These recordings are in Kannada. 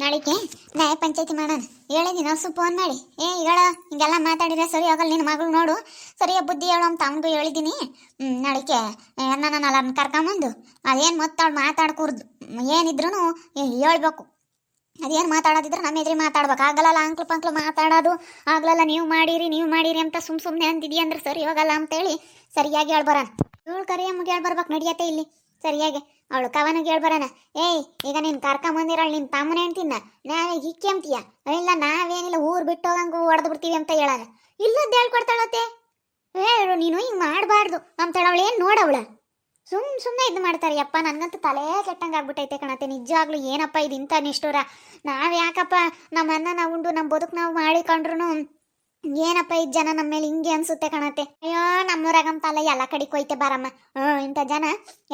ನಾಳೆಗೆ ನ್ಯಾಯ ಪಂಚಾಯತಿ ಮಾಡೋಣ. ಹೇಳಿದ್ದೀನಿ ಹೊಸ ಫೋನ್ ಮಾಡಿ ಹೇಳ ಹಿಂಗೆಲ್ಲ ಮಾತಾಡಿದ್ರೆ ಸರಿ ಹೋಗಲ್ಲ, ನಿನ್ನ ಮಗಳು ನೋಡು ಸರಿಯಾಗಿ ಬುದ್ಧಿ ಹೇಳು ಅಂತ ಅವನಿಗೂ ಹೇಳಿದ್ದೀನಿ. ನಾಳೆಗೆ ನಾನು ಅಲ್ಲ ಕರ್ಕೊಂಬಂದು ಅದೇನು ಮತ್ತವಳು ಮಾತಾಡ್ಕೂರ್ದು ಏನಿದ್ರು ಹೇಳ್ಬೇಕು. ಅದೇನು ಮಾತಾಡೋದಿದ್ರೆ ನಮ್ಮ ಎದುರು ಮಾತಾಡ್ಬೇಕು. ಆಗಲ್ಲ ಅಂಕ್ಲು ಪಂಕ್ಲು ಮಾತಾಡೋದು ಆಗ್ಲಲ್ಲ, ನೀವು ಮಾಡಿರಿ ಅಂತ ಸುಮ್ಮನೆ ಅಂತಿದೀಯ ಅಂದ್ರೆ ಸರಿ ಹೋಗಲ್ಲ ಅಂತೇಳಿ ಸರಿಯಾಗಿ ಹೇಳ್ಬರೋಣ. ಇವಳು ಕರಿಯಮ್ಮಗೆ ಹೇಳ್ಬರ್ಬೇಕು ನಡಿಯತ್ತೆ ಇಲ್ಲಿ ಸರಿಯಾಗಿ. ಅವಳು ಕವನಿಗೆ ಹೇಳ್ಬರೋಣ, ಈಗ ನೀನು ಕರ್ಕೊಂಬಂದಿರಳು ನಿನ್ನ ತಮ್ಮನೇ ಅಂತಿನ್ನ ನಾವೇ ಹಿಕ್ಕಿ ಅಂತೀಯ, ಇಲ್ಲ ನಾವೇನಿಲ್ಲ ಊರು ಬಿಟ್ಟು ಹೋಗಂಗೆ ಹೊಡೆದು ಬಿಡ್ತೀವಿ ಅಂತ ಹೇಳೋಣ. ಇಲ್ಲದ್ದು ಹೇಳ್ಕೊಡ್ತಾಳತ್ತೆ, ಹೇಳು ನೀನು ಹಿಂಗೆ ಮಾಡಬಾರ್ದು ಅಂತೇಳಿ. ಅವಳು ಏನು ನೋಡವಳ ಸುಮ್ಮನೆ ಇದು ಮಾಡ್ತಾರೆ. ಯಪ್ಪ ನನಗಂತೂ ತಲೆ ಕೆಟ್ಟಂಗೆ ಆಗ್ಬಿಟ್ಟೈತೆ ಕಣತ್ತೆ ನಿಜವಾಗ್ಲೂ. ಏನಪ್ಪ ಇದು ಇಂಥ ನಿಷ್ಠುರ. ನಾವು ಯಾಕಪ್ಪ ನಮ್ಮ ಅನ್ನ ನಾವು ಉಂಡು ನಮ್ಮ ಬದುಕು ನಾವು ಮಾಡಿಕೊಂಡ್ರು ಏನಪ್ಪ ಇದು ಜನ ನಮ್ಮ ಮೇಲೆ ಹಿಂಗೆ ಅನ್ಸುತ್ತೆ ಕಣತ್ತೆ. ಅಯ್ಯೋ ನಮ್ಮೂರಾಗಂತಲ್ಲ ಎಲ್ಲ ಕಡಿಗೆ ಹೋಯ್ತೆ ಬಾರಮ್ಮ. ಇಂಥ ಜನ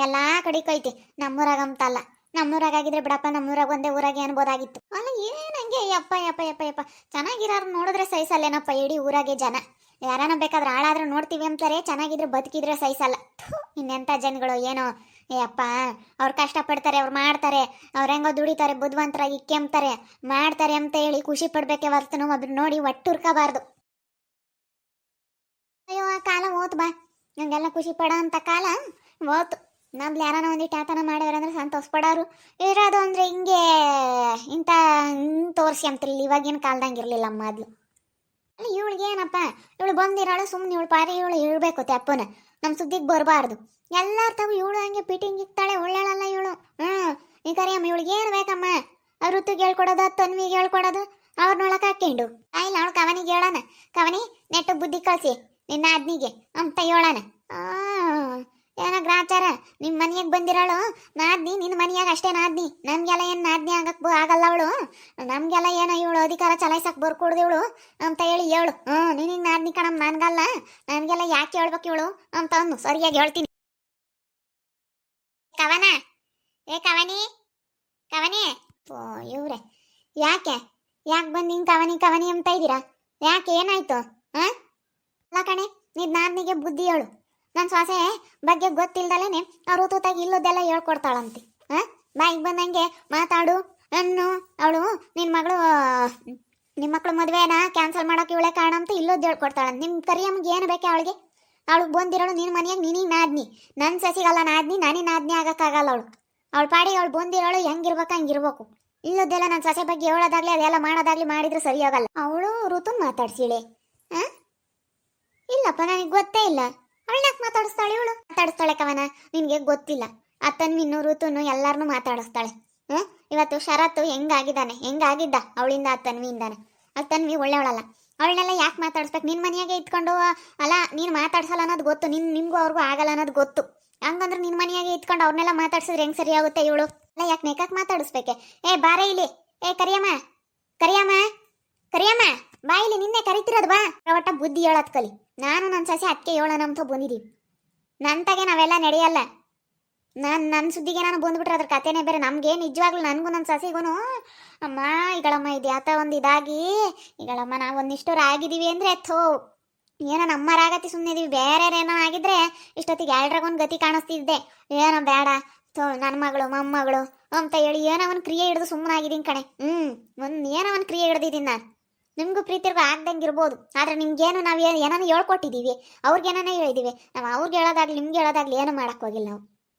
ಎಲ್ಲ ಕಡಿಗೆ ಹೋಯ್ತೆ, ನಮ್ಮೂರಾಗಂತಲ್ಲ. ನಮ್ಮೂರಾಗಿದ್ರೆ ಬಿಡಪ್ಪ, ನಮ್ಮೂರಾಗ ಒಂದೇ ಊರಾಗೆ ಅನ್ಬೋದಾಗಿತ್ತು. ಅಲ್ಲ ಏನಂಗೆ ಯಪ್ಪ ಯಪ್ಪ ಯಪ್ಪ ಯಪ್ಪ ಚೆನ್ನಾಗಿರೋರು ನೋಡಿದ್ರೆ ಸಹಿಸಲ್ಲೇನಪ್ಪ ಇಡೀ ಊರಾಗೆ ಜನ. ಯಾರನ್ನ ಬೇಕಾದ್ರೆ ಹಾಳಾದ್ರೂ ನೋಡ್ತೀವಿ ಅಂತಾರೆ, ಚೆನ್ನಾಗಿದ್ರೆ ಬದುಕಿದ್ರೆ ಸಹಿಸಲ್ಲ. ಇನ್ನೆಂಥ ಜನಗಳು ಏನೋ ಅಪ್ಪ. ಅವ್ರು ಕಷ್ಟಪಡ್ತಾರೆ, ಅವ್ರು ಮಾಡ್ತಾರೆ, ಅವ್ರು ಹೆಂಗೋ ದುಡಿತಾರೆ, ಬುದ್ಧಿವಂತರಾಗಿ ಕೆಮ್ತಾರೆ ಮಾಡ್ತಾರೆ ಅಂತ ಹೇಳಿ ಖುಷಿ ಪಡ್ಬೇಕೆ ಹೊರತು ಒಬ್ರು ನೋಡಿ ಒಟ್ಟುರ್ಕೋಬಾರ್ದು. ಅಯ್ಯೋ ಆ ಕಾಲ ಓತು ಬಾ, ಹಂಗೆಲ್ಲ ಖುಷಿ ಪಡೋ ಅಂತ ಕಾಲ ಓತು. ನಮ್ದು ಯಾರನ್ನ ಒಂದಿಟ್ಟು ಆತನ ಮಾಡಿದ್ರೆ ಅಂದ್ರೆ ಸಂತೋಷ ಪಡೋರು. ಇರೋದು ಅಂದ್ರೆ ಹಿಂಗೆ ಇಂಥ ತೋರಿಸಿ ಅಂತಿರ್ಲಿಲ್ಲ, ಇವಾಗಿನ ಕಾಲ್ದಂಗೆ ಇರಲಿಲ್ಲ ಮೊದಲು. ಅಲ್ಲ ಇವಳಿಗೆ ಏನಪ್ಪ, ಇವಳು ಬಂದಿರೋಳು ಸುಮ್ಮನೆ ಇವಳು ಪಾರಿ ಇವಳು ಇರಬೇಕು ತೆಪ್ಪನ, ನಮ್ಮ ಸುದ್ದಿಗೆ ಬರಬಾರ್ದು. ಎಲ್ಲಾರ ತಾವು ಇವಳು ಹಂಗೆ ಫಿಟ್ಟಿಂಗ್ ಇಕ್ತಾಳೆ, ಒಳ್ಳೆಳಲ್ಲ ಇವಳು. ಈ ಕರಿಯಮ್ಮ ಇವಳಿಗೆ ಏನು ಬೇಕಮ್ಮ, ಅವ್ರ ಋತುಗೆ ಹೇಳ್ಕೊಡೋದು, ತನ್ವಿಗೆ ಹೇಳ್ಕೊಡೋದು, ಅವ್ರನ್ನೊಳಗೆ ಹಾಕ್ಕೊಂಡು ಆಯ್ಲ ಅವಳು ಕವನಿಗೆ ಹೇಳೋಣ. ಕವನಿ ನೆಟ್ಟು ಬುದ್ಧಿ ಕಳಿಸಿ ನಿನ್ನ ಆದ್ನಿಗೆ ಅಂತ ಹೇಳೋಣ. ಏನೋ ಗ್ರಾಚಾರ, ನಿಮ್ಮ ಮನೆಯಾಗ ಬಂದಿರೋಳು ನಾದ್ನಿ, ನಿನ್ನ ಮನೆಯಾಗ ಅಷ್ಟೇ ನಾದ್ನಿ. ನಮಗೆಲ್ಲ ಏನು ನಾದ್ನಿ ಆಗಕ್ಕೆ ಆಗಲ್ಲ ಅವಳು, ನಮಗೆಲ್ಲ ಏನೋ ಇವಳು ಅಧಿಕಾರ ಚಲಾಯಿಸಕ್ಕೆ ಬರ್ಕೊಡ್ದು ಇವಳು ಅಂತ ಹೇಳಿ ಹೇಳು. ನಿನಗೆ ನಾದ್ನಿ ಕಣಮ್ಮ, ನನ್ಗಲ್ಲ, ನನಗೆಲ್ಲ ಯಾಕೆ ಹೇಳ್ಬೇಕು ಇವಳು ಅಂತ ಅಂದು ಸರಿಯಾಗಿ ಹೇಳ್ತೀನಿ. ಕವನ ಕವನಿ ಕವನಿ ಓ ಇವ್ರೆ ಯಾಕೆ ಬಂದು ಹಿಂಗೆ ಕವನಿ ಅಂತ ಇದ್ದೀರಾ? ಯಾಕೆ ಏನಾಯ್ತು? ಅಲ್ಲ ಕಣೆ, ನಿನ್ನ ನಾದ್ನಿಗೆ ಬುದ್ಧಿ ಹೇಳು. ನನ್ನ ಸೊಸೆ ಬಗ್ಗೆ ಗೊತ್ತಿಲ್ದಲೇನೆ ಅವ್ರು ತೂತಾಗಿ ಇಲ್ಲದೆಲ್ಲ ಹೇಳ್ಕೊಡ್ತಾಳಂತೆ. ಬಾಯಿಗೆ ಬಂದಂಗೆ ಮಾತಾಡು ಅನ್ನು. ಅವಳು ನಿಮ್ಮ ಮಕ್ಕಳು ಮದುವೆನ ಕ್ಯಾನ್ಸಲ್ ಮಾಡೋಕೆ ಇವಳೆ ಕಾರಣ ಅಂತ ಇಲ್ಲೋದು ಹೇಳ್ಕೊಡ್ತಾಳಂತ. ನಿಮ್ಮ ಕರಿಯಮ್ಮಗೆ ಏನು ಬೇಕೆ ಅವಳಿಗೆ? ಅವಳಿಗೆ ಬಂದಿರೋಳು ನಿನ್ನ ಮನೆಯಾಗ ನಿನಗೆ ನಾದ್ನಿ, ನನ್ನ ಸಸಿಗಲ್ಲ ನಾದ್ನಿ, ನನಗೆ ನಾದ್ನಿ ಆಗಕ್ಕಾಗಲ್ಲ. ಅವಳು ಪಾಡಿಗೆ ಅವಳು ಬಂದಿರೋಳು ಹೆಂಗಿರ್ಬೇಕು ಹಂಗಿರ್ಬೇಕು. ಇಲ್ಲದೆಲ್ಲ ನನ್ನ ಸೊಸೆ ಬಗ್ಗೆ ಹೇಳೋದಾಗ್ಲಿ ಅದೆಲ್ಲ ಮಾಡೋದಾಗ್ಲಿ ಮಾಡಿದ್ರೆ ಸರಿ ಹೋಗಲ್ಲ. ಅವಳು ಋತು ಮಾತಾಡ್ಸಿಳೆ? ಇಲ್ಲಪ್ಪ ನನಗೆ ಗೊತ್ತೇ ಇಲ್ಲ. ಅವಳನ್ಯಾಕೆ ಮಾತಾಡಿಸ್ತಾಳೆ ಇವಳು? ಮಾತಾಡಿಸ್ತಾಳೆ ಕವನ, ನಿನಗೆ ಗೊತ್ತಿಲ್ಲ. ಅತ್ತನ್ವಿನ್ನು ಋತುನು ಎಲ್ಲಾರನ್ನೂ ಮಾತಾಡಿಸ್ತಾಳೆ. ಇವತ್ತು ಶರತ್ತು ಹೆಂಗಾಗಿದ್ದ ಅವಳಿಂದ ಅತ್ತನ್ವಿಯಿಂದಾನೆ. ಅತ್ತನ್ವಿ ಒಳ್ಳೆಯವಳಲ್ಲ, ಅವಳನ್ನೆಲ್ಲ ಯಾಕೆ ಮಾತಾಡಿಸ್ಬೇಕು? ನಿನ್ನ ಮನೆಯಾಗೆ ಇಟ್ಕೊಂಡು ಅಲ್ಲ, ನೀನು ಮಾತಾಡ್ಸಲ್ಲ ಅನ್ನೋದು ಗೊತ್ತು, ನಿಮಗೂ ಅವ್ರಿಗೂ ಆಗಲ್ಲ ಅನ್ನೋದು ಗೊತ್ತು. ಹಂಗಂದ್ರೆ ನಿನ್ನ ಮನೆಯಾಗೆ ಇಟ್ಕೊಂಡು ಅವ್ರನ್ನೆಲ್ಲ ಮಾತಾಡ್ಸಿದ್ರೆ ಹೆಂಗೆ ಸರಿ ಆಗುತ್ತೆ ಇವಳು? ಅಲ್ಲ ಯಾಕೆ ನೇಕಕ್ಕೆ ಮಾತಾಡಿಸ್ಬೇಕೆ? ಬಾರ ಇಲ್ಲಿ, ಕರಿಯಮ್ಮ ಬಾ ಇಲ್ಲಿ, ನಿನ್ನೆ ಕರಿತಿರೋದು ಬಾ. ಒಟ್ಟ ಬುದ್ಧಿ ಹೇಳೋದು ಕಲಿ. ನಾನು ನನ್ನ ಸಸಿ ಅದಕ್ಕೆ ಹೇಳೋಣ ಅಂತ ಬಂದಿದ್ದೀವಿ. ನಂತಾಗೆ ನಾವೆಲ್ಲ ನಡೆಯಲ್ಲ. ನನ್ನ ಸುದ್ದಿಗೆ ನಾನು ಬಂದ್ಬಿಟ್ರೆ ಅದ್ರ ಕಥೆನೇ ಬೇರೆ. ನಮಗೆ ನಿಜವಾಗ್ಲೂ ನನಗೂ ನನ್ನ ಸಸಿಗೂ ಅಮ್ಮ ಈಗಳಮ್ಮ ಇದು ಯಾತ ಒಂದು ಇದಾಗಿ ಈಗಳಮ್ಮ ನಾವು ಒಂದಿಷ್ಟೋರು ಆಗಿದ್ದೀವಿ ಅಂದರೆ ಥೋ ಏನೋ ನಮ್ಮರಾಗತಿ ಸುಮ್ಮನೆ ಇದೀವಿ. ಬೇರೆ ಏನೋ ಆಗಿದ್ರೆ ಇಷ್ಟೊತ್ತಿಗೆ ಎಲ್ರಿಗೊಂದು ಗತಿ ಕಾಣಿಸ್ತಿದ್ದೆ. ಏನೋ ಬೇಡ ಥೋ ನನ್ನ ಮಗಳು ಮೊಮ್ಮಗಳು ಅಂತ ಹೇಳಿ ಏನೋ ಒಂದು ಕ್ರಿಯೆ ಹಿಡಿದು ಸುಮ್ಮನಾಗಿದ್ದೀನಿ ಕಣೆ. ಏನೋ ಒಂದು ಕ್ರಿಯೆ ಹಿಡ್ದಿದ್ದೀನಿ ನಾನು. ನಿಮಗೂ ಪ್ರೀತಿರ್ಗೂ ಆಗ್ದಂಗೆ ಇರ್ಬೋದು, ಆದರೆ ನಿಮ್ಗೇನು ನಾವು ಏನಾನ ಹೇಳ್ಕೊಟ್ಟಿದ್ದೀವಿ, ಅವ್ರಿಗೇನೇ ಹೇಳಿದ್ದೀವಿ. ನಾವು ಅವ್ರಿಗೆ ಹೇಳೋದಾಗ್ಲಿ ನಿಮ್ಗೆ ಹೇಳೋದಾಗ್ಲಿ ಏನು ಮಾಡೋಕ್ಕೋಗಿಲ್ಲ.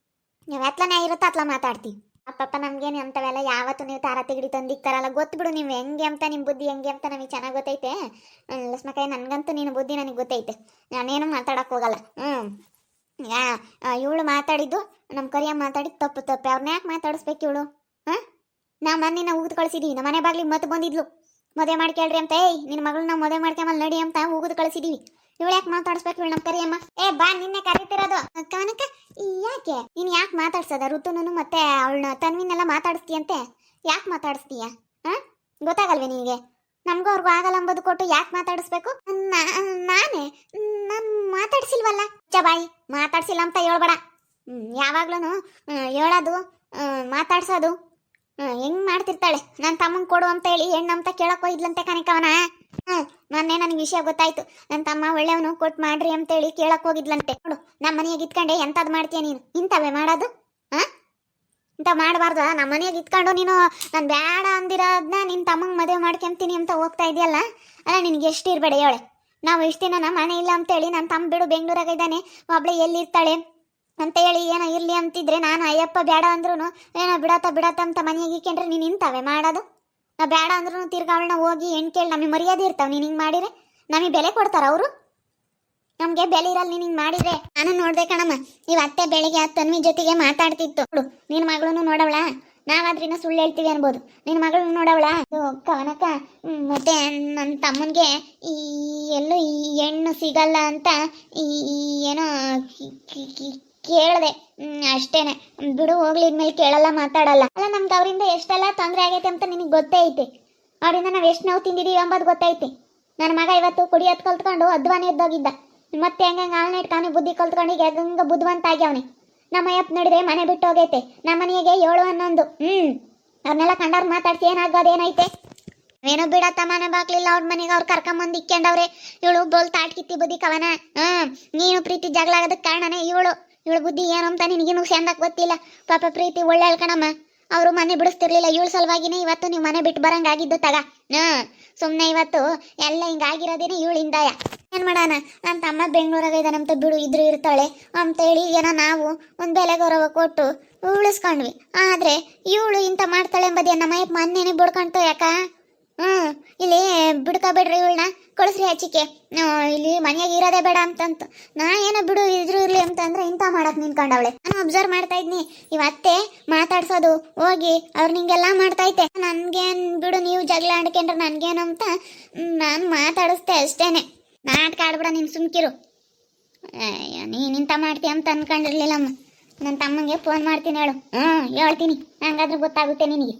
ನಾವು ಎತ್ಲನೇ ಇರುತ್ತೋ ಅತ್ಲ ಮಾತಾಡ್ತೀವಿ. ಅಪ್ಪಪ್ಪ ನಮ್ಗೇನು ಅಂಥವೆಲ್ಲ ಯಾವತ್ತು ನೀವು ತಾರ ತೆಗಡಿ ತಂದಿಕ್ತಾರಲ್ಲ, ಗೊತ್ತುಬಿಡು ನೀವು ಹೆಂಗೆ ಅಂತ, ನಿಮ್ಮ ಬುದ್ಧಿ ಹೆಂಗೆ ಅಂತ ನಮಗೆ ಚೆನ್ನಾಗಿ ಗೊತ್ತೈತೆ. ಲಕ್ಷ್ಮಕಾಯಿ ನನಗಂತೂ ನಿನ್ನ ಬುದ್ಧಿ ನನಗೆ ಗೊತ್ತೈತೆ, ನಾನೇನು ಮಾತಾಡೋಕೆ ಹೋಗಲ್ಲ. ಇವಳು ಮಾತಾಡಿದ್ದು ನಮ್ಮ ಕರಿಯಮ್ಮ ಮಾತಾಡಿದ್ದು ತಪ್ಪು. ಅವ್ರನ್ನ ಯಾಕೆ ಮಾತಾಡಿಸ್ಬೇಕು ಇವಳು? ನಾವು ಮೊನ್ನೆ ಉಗಿದು ಕಳಿಸಿದ್ದೀವಿ, ನಮ್ಮ ಮನೆ ಬಾಗ್ಲಿಗೆ ಮತ್ತೆ ಬಂದಿದ್ಲು ಮದುವೆ ಮಾಡ್ಕೇಳ್ರಿ ಅಂತ. ನಿನ್ನ ಮಗಳನ್ನ ಮದುವೆ ಮಾಡ್ಕೊಂಬಲ್ಲಿ ನಡಿ ಅಂತ ಉಗಿದು ಕಳಿಸಿದೀವಿ. ಇವಳು ಯಾಕೆ ಮಾತಾಡಿಸ್ಬೇಕು ಇವಳು ನಮ್ಮ ಕರಿಯಮ್ಮ? ಬಾ ನಿನ್ನೆ ಕರಿತಿರೋದು. ಕವನಕ್ಕ ಯಾಕೆ ನೀನು ಯಾಕೆ ಮಾತಾಡ್ಸದ? ಋತುನು ಮತ್ತೆ ಅವಳನ್ನ ತನ್ವಿನೆಲ್ಲ ಮಾತಾಡಿಸ್ತೀಯಂತೆ, ಯಾಕೆ ಮಾತಾಡಿಸ್ತೀಯ? ಗೊತ್ತಾಗಲ್ವೇ ನಿನಗೆ? ನಮಗೂ ಅವ್ರಿಗೂ ಆಗಲ್ಲ ಅಂಬೋದು ಕೊಟ್ಟು ಯಾಕೆ ಮಾತಾಡಿಸ್ಬೇಕು? ನಾನೇ ನಾನು ಮಾತಾಡ್ಸಿಲ್ವಲ್ಲ. ಬಾಯಿ ಮಾತಾಡ್ಸಿಲ್ಲ ಅಂತ ಹೇಳ್ಬೇಡ. ಯಾವಾಗ್ಲೂ ಹೇಳೋದು ಮಾತಾಡ್ಸೋದು ಹೆಂಗ್ ಮಾಡ್ತಿರ್ತಾಳೆ. ನನ್ನ ತಮ್ಮಂಗೆ ಕೊಡು ಅಂತ ಹೇಳಿ ಹೆಣ್ಣಂತ ಕೇಳಕ್ ಹೋಯ್ದ್ಲಂತೆ ಕನಕವನ. ಮೊನ್ನೆ ನನಗೆ ವಿಷಯ ಗೊತ್ತಾಯ್ತು. ನನ್ನ ತಮ್ಮ ಒಳ್ಳೆಯವನು ಕೊಟ್ಟು ಮಾಡ್ರಿ ಅಂತೇಳಿ ಕೇಳಕ್ ಹೋಗಿದ್ಲಂತೆ. ನೋಡು ನಮ್ಮ ಮನೆಯಾಗ ಇತ್ಕೊಂಡೆ ಎಂಥದ್ದು ಮಾಡ್ತೀಯ ನೀನು? ಇಂಥವೇ ಮಾಡೋದು? ಇಂಥ ಮಾಡಬಾರ್ದು. ನಮ್ಮ ಮನೆಯಾಗ ಇತ್ಕೊಂಡು ನೀನು ನಾನು ಬೇಡ ಅಂದಿರೋ ಇರೋದನ್ನ ನಿನ್ನ ತಮ್ಮಂಗೆ ಮದುವೆ ಮಾಡ್ಕೊಂತೀನಿ ಅಂತ ಹೋಗ್ತಾ ಇದೆಯಲ್ಲ, ಅಲ್ಲ ನಿನಗೆ ಎಷ್ಟು ಇರಬೇಡ ಹೇಳೆ. ನಾವು ಇಷ್ಟು ದಿನ ನಮ್ಮ ಮನೆ ಇಲ್ಲ ಅಂತೇಳಿ ನನ್ನ ತಮ್ಮ ಬಿಡು ಬೆಂಗಳೂರಾಗ ಇದ್ದಾನೆ, ಒಬ್ಳೆ ಎಲ್ಲಿರ್ತಾಳೆ ಅಂತೇಳಿ ಏನೋ ಇರಲಿ ಅಂತಿದ್ರೆ ನಾನು ಅಯ್ಯಪ್ಪ ಬೇಡ ಅಂದ್ರೂ ಏನೋ ಬಿಡತ್ತ ಅಂತ ಮನೆಗೆ ಇಕ್ಕೊಂಡ್ರೆ ನೀನು ಇಂತವೆ ಮಾಡೋದು. ನಾ ಬೇಡ ಅಂದ್ರೂ ತಿರ್ಗಾವಳನ್ನ ಹೋಗಿ ಹೆಣ್ಣು ಕೇಳಿ ನಮಗೆ ಮರ್ಯಾದೆ ಇರ್ತಾವೆ. ನೀನು ಹಿಂಗೆ ಮಾಡಿದ್ರೆ ನಮಗೆ ಬೆಲೆ ಕೊಡ್ತಾರ ಅವರು? ನಮಗೆ ಬೆಲೆ ಇರಲ್ಲ ನೀನು ಹಿಂಗೆ ಮಾಡಿದ್ರೆ. ನಾನು ನೋಡ್ದೆ ಕಣಮ್ಮ, ಇವತ್ತೆ ಬೆಳಿಗ್ಗೆ ಆ ತನ್ವಿ ಜೊತೆಗೆ ಮಾತಾಡ್ತಿತ್ತು ನೋಡು. ನಿನ್ನ ಮಗಳನ್ನು ನೋಡವಳ, ನಾವಾದ್ರಿನ ಸುಳ್ಳು ಹೇಳ್ತೀವಿ ಅನ್ಬೋದು. ನಿನ್ನ ಮಗಳನ್ನ ನೋಡವಳ ಕವನಕ್ಕ. ಮತ್ತೆ ನನ್ನ ತಮ್ಮನಿಗೆ ಈ ಎಲ್ಲೂ ಈ ಹೆಣ್ಣು ಸಿಗಲ್ಲ ಅಂತ ಏನೋ ಕೇಳಿದೆ ಅಷ್ಟೇನೆ. ಬಿಡು ಹೋಗ್ಲಿ, ಇನ್ಮೇಲೆ ಕೇಳಲ್ಲ ಮಾತಾಡಲ್ಲ. ಅಲ್ಲ ನಮ್ಗೆ ಅವರಿಂದ ಎಷ್ಟೆಲ್ಲ ತೊಂದರೆ ಆಗೈತೆ ಅಂತ ನಿನಗೆ ಗೊತ್ತೇ ಐತೆ. ಅವರಿಂದ ನಾವು ಎಷ್ಟು ನೋವು ತಿಂದಿದ್ದೀವಿ ಎಂಬುದು ಗೊತ್ತೈತೆ. ನನ್ನ ಮಗ ಇವತ್ತು ಕುಡಿಯೋದು ಕಲ್ತ್ಕೊಂಡು ಅಧ್ವಾನ ಎದ್ದೋಗಿದ್ದ. ಮತ್ತೆ ಹೆಂಗಂಗೆ ಹಾಲ್ನ ಇಟ್ಕೊಂಡು ಬುದ್ಧಿ ಕಲ್ತ್ಕೊಂಡು ಈಗ ಹೆಂಗ ಬುದ್ಧಿವಂತ ಆಗ್ಯಾವನೆ. ನಮ್ಮ ಅಯ್ಯಪ್ಪ ನೋಡಿದ್ರೆ ಮನೆ ಬಿಟ್ಟು ಹೋಗೈತೆ. ನಮ್ಮ ಮನೆಗೆ 7-11 ಅವ್ರನ್ನೆಲ್ಲ ಕಂಡವ್ರು ಮಾತಾಡ್ಸಿ ಏನಾಗೋದೇನೈತೆ? ಏನೋ ಬಿಡತ್ತ, ಮನೆ ಬಾಕ್ಲಿಲ್ಲ ಅವ್ರ ಮನೆಗೆ ಅವ್ರು ಕರ್ಕೊಂಬಂದು ಇಕ್ಕೊಂಡವ್ರೆ. ಇವಳು ಬೋಲ್ ತಾಟ್ಕಿತ್ತಿ ಬುದ್ಧಿ ಕವನ. ನೀನು ಪ್ರೀತಿ ಜಗಳ ಆಗೋದಕ್ಕೆ ಕಾರಣನೇ ಇವಳು ಬುದ್ಧಿ ಏನು ಅಂತ ನಿನಗೇನು ಚಂದಕ್ಕೆ ಗೊತ್ತಿಲ್ಲ. ಪಾಪ ಪ್ರೀತಿ ಒಳ್ಳೆ ಅಲ್ಕಣಮ್ಮ, ಅವರು ಮನೆ ಬಿಡಿಸ್ತಿರ್ಲಿಲ್ಲ. ಇವಳು ಸಲುವಾಗಿನೇ ಇವತ್ತು ನೀವು ಮನೆ ಬಿಟ್ಟು ಬರಂಗಾಗಿದ್ದು ತಗ. ಸುಮ್ಮನೆ ಇವತ್ತು ಎಲ್ಲ ಹಿಂಗಾಗಿರೋದೇನೆ ಇವಳಿಂದಾಯ. ಏನು ಮಾಡೋಣ, ನನ್ನ ತಮ್ಮ ಬೆಂಗಳೂರಾಗ ಇದ್ದಾನಂತ ಬಿಡು, ಇದ್ರು ಇರ್ತಾಳೆ ಅಂತೇಳಿ ಏನೋ ನಾವು ಒಂದು ಬೆಲೆ ಗೌರವ ಕೊಟ್ಟು ಉಳಿಸ್ಕೊಂಡ್ವಿ. ಆದರೆ ಇವಳು ಇಂಥ ಮಾಡ್ತಾಳೆ ಎಂಬುದೇ ನಮ್ಮ ಅಯ್ಯಪ್ಪ ಮೊನ್ನೆನೇ ಬಿಡ್ಕೊಂತು. ಯಾಕ ಇಲ್ಲಿ ಬಿಡ್ಕೋಬೇಡ್ರಿ ಇವಳನ್ನ, ಕಳಿಸ್ರಿ ಆಚಿಕೆ, ಇಲ್ಲಿ ಮನೆಯಾಗ ಇರೋದೇ ಬೇಡ ಅಂತಂತು. ನಾ ಏನೋ ಬಿಡು ಇದ್ರು ಇರ್ಲಿ ಅಂತಂದ್ರೆ ಇಂಥ ಮಾಡಕ್ಕೆ ನಿಂತ್ಕೊಂಡವಳೆ. ನಾನು ಅಬ್ಸರ್ವ್ ಮಾಡ್ತಾ ಇದ್ನಿ, ಇವತ್ತೆ ಮಾತಾಡ್ಸೋದು ಹೋಗಿ ಅವ್ರು ನಿಂಗೆಲ್ಲ ಮಾಡ್ತೈತೆ. ನನ್ಗೇನು ಬಿಡು, ನೀವು ಜಗಳ ಆಡ್ಕೊಂಡ್ರೆ ನನ್ಗೇನು ಅಂತ ನಾನು ಮಾತಾಡಿಸ್ದೆ ಅಷ್ಟೇನೆ. ನಾಟಕ ಆಡ್ಬಿಡ, ನೀನು ಸುಮ್ಕಿರು. ನೀನಿಂತ ಮಾಡ್ತೀಯ ಅಂತ ಅನ್ಕೊಂಡಿರ್ಲಿಲ್ಲಮ್ಮ. ನನ್ನ ತಮ್ಮಂಗೆ ಫೋನ್ ಮಾಡ್ತೀನಿ ಹೇಳು. ಹೇಳ್ತೀನಿ, ಹಂಗಾದ್ರೆ ಗೊತ್ತಾಗುತ್ತೆ ನಿನಗೆ.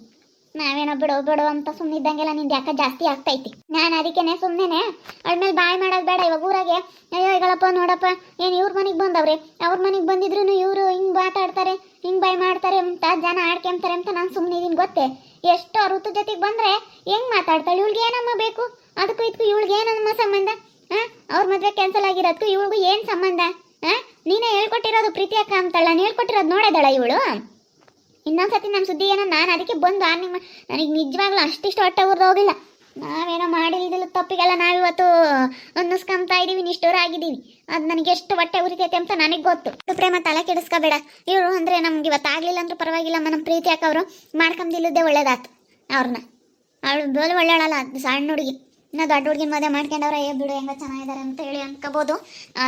ನಾವೇನೋ ಬಿಡು ಅಂತ ಸುಮ್ಮನಿದ್ದಂಗೆಲ್ಲ ನಿಂದು ಯಾಕೆ ಜಾಸ್ತಿ ಆಗ್ತೈತಿ. ನಾನು ಅದಕ್ಕೇನೆ ಸುಮ್ಮನೆ ಅವಳ ಮೇಲೆ ಬಾಯ್ ಮಾಡೋದು ಬೇಡ. ಇವಾಗ ಊರಾಗೆ ಅಯ್ಯೋ ಈಗಳಪ್ಪ ನೋಡಪ್ಪ, ಏನು ಇವ್ರ ಮನೆಗೆ ಬಂದವ್ರೆ, ಅವ್ರ ಮನೆಗೆ ಬಂದಿದ್ರು ಇವರು ಹಿಂಗೆ ಮಾತಾಡ್ತಾರೆ, ಹಿಂಗೆ ಬಾಯ್ ಮಾಡ್ತಾರೆ ಅಂತ ಜನ ಆಡ್ಕೊಂತಾರೆ ಅಂತ ನಾನು ಸುಮ್ಮನೆ ಇದೀನಿ. ಗೊತ್ತೇ ಎಷ್ಟು ಅವ್ರ ಋತು ಜೊತೆಗೆ ಬಂದರೆ ಹೆಂಗೆ ಮಾತಾಡ್ತಾಳೆ. ಇವಳಿಗೆ ಏನಮ್ಮ ಬೇಕು, ಅದಕ್ಕೂ ಇದಕ್ಕೂ ಇವಳಿಗೆ ಏನಮ್ಮ ಸಂಬಂಧ? ಅವ್ರ ಮದುವೆ ಕ್ಯಾನ್ಸಲ್ ಆಗಿರೋದಕ್ಕೂ ಇವಳಿಗೂ ಏನು ಸಂಬಂಧ? ನೀನೇ ಹೇಳ್ಕೊಟ್ಟಿರೋದು ಪ್ರೀತಿ ಅಕ್ಕ ಅಂತಳ, ನಾನು ಹೇಳ್ಕೊಟ್ಟಿರೋದು ನೋಡೋದಳ ಇವಳು. ಇನ್ನೊಂದ್ಸತಿ ನಮ್ಮ ಸುದ್ದಿ ಏನೋ ನಾನು ಅದಕ್ಕೆ ಬಂದು ನನಗೆ ನಿಜವಾಗ್ಲೂ ಅಷ್ಟಿಷ್ಟು ಹೊಟ್ಟೆ ಊರ್ದು ಹೋಗಿಲ್ಲ. ನಾವೇನೋ ಮಾಡಿಲ್ದಿಲ್ಲ ತಪ್ಪಿಗೆಲ್ಲ ನಾವಿವತ್ತು ಅನ್ನಿಸ್ಕೊಂತಾ ಇದ್ದೀವಿ, ನಿಷ್ಠೂರ ಆಗಿದ್ದೀವಿ. ಅದು ನನಗೆ ಎಷ್ಟು ಹೊಟ್ಟೆ ಉರಿತೈತೆ ಅಂತ ನನಗೆ ಗೊತ್ತು. ಪ್ರೇಮ ತಲೆ ಕೆಡಿಸ್ಕೋಬೇಡ. ಇವಳು ಅಂದರೆ ನಮ್ಗೆ ಇವತ್ತು ಆಗಲಿಲ್ಲ ಅಂದ್ರೂ ಪರವಾಗಿಲ್ಲಮ್ಮ, ನಮ್ಮ ಪ್ರೀತಿ ಅಕ್ಕವರು ಮಾಡ್ಕೊಂಬಿಲ್ಲದ್ದೇ ಒಳ್ಳೇದಾಯ್ತು ಅವ್ರನ್ನ. ಅವಳು ಬೋಲು ಒಳ್ಳೆಯಳಲ್ಲ, ಅದು ಸಣ್ಣ ಹುಡುಗಿ. ಇನ್ನು ದೊಡ್ಡ ಹುಡುಗಿನ ಮದುವೆ ಮಾಡ್ಕೊಂಡವ್ರೆ ಬಿಡು ಹೆಂಗ ಚೆನ್ನಾಗಿದ್ದಾರೆ ಅಂತ ಹೇಳಿ ಅನ್ಕೋಬೋದು.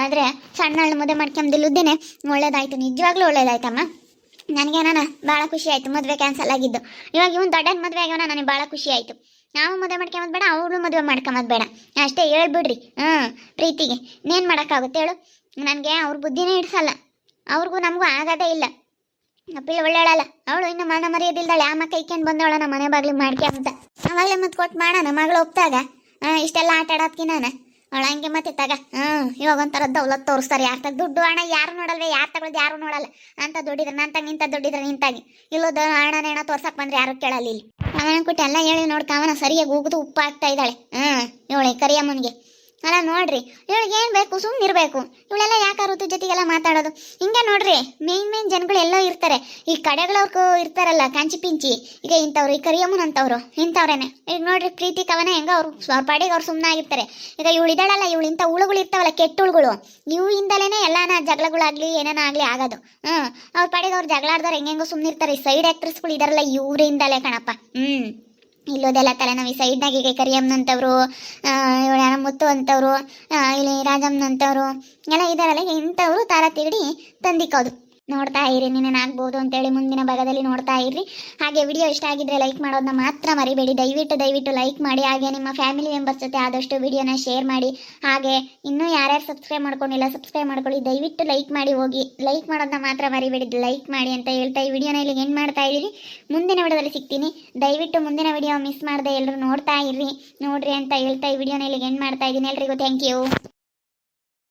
ಆದರೆ ಸಣ್ಣ ಮದುವೆ ಮಾಡ್ಕೊಂಬಿಲ್ಲದ್ದೇನೆ ಒಳ್ಳೇದಾಯ್ತು, ನಿಜವಾಗ್ಲೂ ಒಳ್ಳೇದಾಯ್ತಮ್ಮ. ನನಗೇನ ಭಾಳ ಖುಷಿ ಆಯಿತು ಮದುವೆ ಕ್ಯಾನ್ಸಲ್ ಆಗಿದ್ದು. ಇವಾಗ ಇವನು ದೊಡ್ಡನ ಮದುವೆ ಆಗ್ಯವನ, ನನಗೆ ಭಾಳ ಖುಷಿ ಆಯಿತು. ನಾವು ಮದುವೆ ಮಾಡ್ಕೊಂಬದು ಬೇಡ, ಅವಳು ಮದುವೆ ಮಾಡ್ಕೊಂಬದು ಬೇಡ, ಅಷ್ಟೇ ಹೇಳ್ಬಿಡ್ರಿ. ಪ್ರೀತಿಗೆ ಇನ್ನೇನು ಮಾಡೋಕ್ಕಾಗುತ್ತೆ ಹೇಳು. ನನಗೆ ಅವ್ರ ಬುದ್ಧಿನೇ ಇಡ್ಸಲ್ಲ, ಅವ್ರಿಗೂ ನಮಗೂ ಆಗೋದೇ ಇಲ್ಲ. ಅಪ್ಪಿಲ್ಲ ಒಳ್ಳೆಯಳಲ್ಲ ಅವಳು, ಇನ್ನು ಮನ ಮರ್ಯಾದಿಲ್ದಾಳೆ. ಆ ಮಕ್ಕ ಇಕ್ಕೊಂಡು ಬಂದವಳ ನಮ್ಮ ಮನೆ ಬಾಗ್ಲಿಗೆ ಮಾಡ್ಕೊಂತ. ಅವಾಗಲೇ ಮತ್ತೆ ಕೊಟ್ಟು ಮಾಡೋಣ ಮಗಳು ಒಪ್ತಾಗ. ಇಷ್ಟೆಲ್ಲ ಆಟ ಆಡೋದಕ್ಕೆ ನಾನು ಅವಳು ಹಂಗೆ ಮತ್ತೆ ತಗ. ಇವಾಗ ಒಂಥರ ದೌಲತ್ ತೋರಿಸ್ತಾರೆ. ಯಾರು ತಗ ದುಡ್ಡು ಹಣ ಯಾರು ನೋಡಲ್ವೇ, ಯಾರು ತಗೊಳ್ದು ಯಾರು ನೋಡಲ್ಲ ಅಂತ ದುಡ್ಡಿದ್ರೆ ನಾನು ತಗ, ನಿಂತ ದುಡ್ಡಿದ್ರೆ ನಿಂತಾಗಿ. ಇಲ್ಲದ ಹಣನೇಣ ತೋರ್ಸಕ್ ಬಂದ್ರೆ ಯಾರು ಕೇಳಲ್ಲ. ಇಲ್ಲಿ ಅವನ ಕೊಟ್ಟು ಎಲ್ಲ ಹೇಳಿ ನೋಡ್ಕ, ಅವನ ಸರಿಯಾಗಿ ಉಗಿದು ಉಪ್ಪು ಹಾಕ್ತಾ ಇದ್ದಾಳೆ. ಇವಳೆ ಕರಿಯಮ್ಮನಿಗೆ ಅಲ್ಲ ನೋಡ್ರಿ, ಇವಳಿಗೆ ಏನು ಬೇಕು, ಸುಮ್ಮನೆ ಇರಬೇಕು. ಇವಳೆಲ್ಲ ಯಾಕೆ ಋತು ಜೊತೆಗೆಲ್ಲ ಮಾತಾಡೋದು ಹಿಂಗೆ ನೋಡ್ರಿ. ಮೇನ್ ಜನಗಳು ಎಲ್ಲೋ ಇರ್ತಾರೆ, ಈ ಕಡೆಗಳವ್ರು ಇರ್ತಾರಲ್ಲ ಕಂಚಿ ಪಿಂಚಿ. ಈಗ ಇಂಥವ್ರು ಈ ಕರಿಯಮ್ಮನ ಅಂತವ್ರು ಇಂಥವ್ರೇನೆ. ಈಗ ನೋಡ್ರಿ ಪ್ರೀತಿ ಕವನ ಹೆಂಗ ಅವ್ರ ಪಾಡಿಗೆ ಅವ್ರು ಸುಮ್ಮನೆ ಆಗಿರ್ತಾರೆ. ಈಗ ಇವಳು ಇದ್ದಾಳಲ್ಲ, ಇವಳು ಇಂಥ ಹುಳುಗಳು ಇರ್ತಾವಲ್ಲ, ಕೆಟ್ಟ ಹುಳುಗಳು, ಇವು ಇಂದಲೇ ಎಲ್ಲಾನ ಜಗಳಗಳಾಗ್ಲಿ ಏನೇನ ಆಗಲಿ ಆಗೋದು. ಅವ್ರ ಪಾಡಿಗೆ ಅವ್ರು ಜಗಳ ಆಡ್ದವ್ರು ಹೆಂಗೆಂಗೋ ಸುಮ್ಮನೆ ಇರ್ತಾರೆ. ಈ ಸೈಡ್ ಆ್ಯಕ್ಟ್ರೆಸ್ಗಳು ಇದಾರಲ್ಲ, ಇವರಿಂದಲೇ ಕಣಪ್ಪ. ಇಲ್ಲೋದೆಲ್ಲ ತಲೆನೋವು. ಈ ಸೈಡ್ನಾಗ ಈಗ ಕರಿಯಮ್ಮನಂತವ್ರು, ಇವಳು ಯಾರ ಮುತ್ತು ಅಂತವ್ರು, ಇಲ್ಲಿ ರಾಜಮ್ಮನಂತವ್ರು ಎಲ್ಲ ಇದಾರಲ್ಲ, ಇಂಥವ್ರು ತಾರ ತಿರುಡಿ ತಂದಿಕ್ಕೋದು. ನೋಡ್ತಾ ಇರಿ, ನೀನೇನಾಗ್ಬೋದು ಅಂತೇಳಿ ಮುಂದಿನ ಭಾಗದಲ್ಲಿ ನೋಡ್ತಾ ಇರ್ರಿ. ಹಾಗೆ ವಿಡಿಯೋ ಇಷ್ಟ ಆಗಿದ್ರೆ ಲೈಕ್ ಮಾಡೋದನ್ನ ಮಾತ್ರ ಮರಿಬೇಡಿ. ದಯವಿಟ್ಟು ಲೈಕ್ ಮಾಡಿ. ಹಾಗೆ ನಿಮ್ಮ ಫ್ಯಾಮಿಲಿ ಮೆಂಬರ್ಸ್ ಜೊತೆ ಆದಷ್ಟು ವಿಡಿಯೋನ ಶೇರ್ ಮಾಡಿ. ಹಾಗೆ ಇನ್ನೂ ಯಾರ್ಯಾರು ಸಬ್ಸ್ಕ್ರೈಬ್ ಮಾಡ್ಕೊಂಡಿಲ್ಲ ಸಬ್ಸ್ಕ್ರೈಬ್ ಮಾಡ್ಕೊಳ್ಳಿ. ದಯವಿಟ್ಟು ಲೈಕ್ ಮಾಡಿ ಹೋಗಿ. ಲೈಕ್ ಮಾಡೋದನ್ನ ಮಾತ್ರ ಮರಿಬೇಡಿ, ಲೈಕ್ ಮಾಡಿ ಅಂತ ಹೇಳ್ತಾ ಈ ವಿಡಿಯೋನ ಇಲ್ಲಿ ಎಂಡ್ ಮಾಡ್ತಾ ಇದ್ದೀರಿ. ಮುಂದಿನ ವಿಡಿಯೋದಲ್ಲಿ ಸಿಗ್ತೀನಿ. ದಯವಿಟ್ಟು ಮುಂದಿನ ವಿಡಿಯೋ ಮಿಸ್ ಮಾಡದೆ ಎಲ್ಲರೂ ನೋಡ್ತಾ ಇರ್ರಿ, ನೋಡ್ರಿ ಅಂತ ಹೇಳ್ತಾ ಈ ವಿಡಿಯೋನ ಇಲ್ಲಿ ಎಂಡ್ ಮಾಡ್ತಾ ಇದ್ದೀನಿ. ಎಲ್ರಿಗೂ ಥ್ಯಾಂಕ್ ಯು.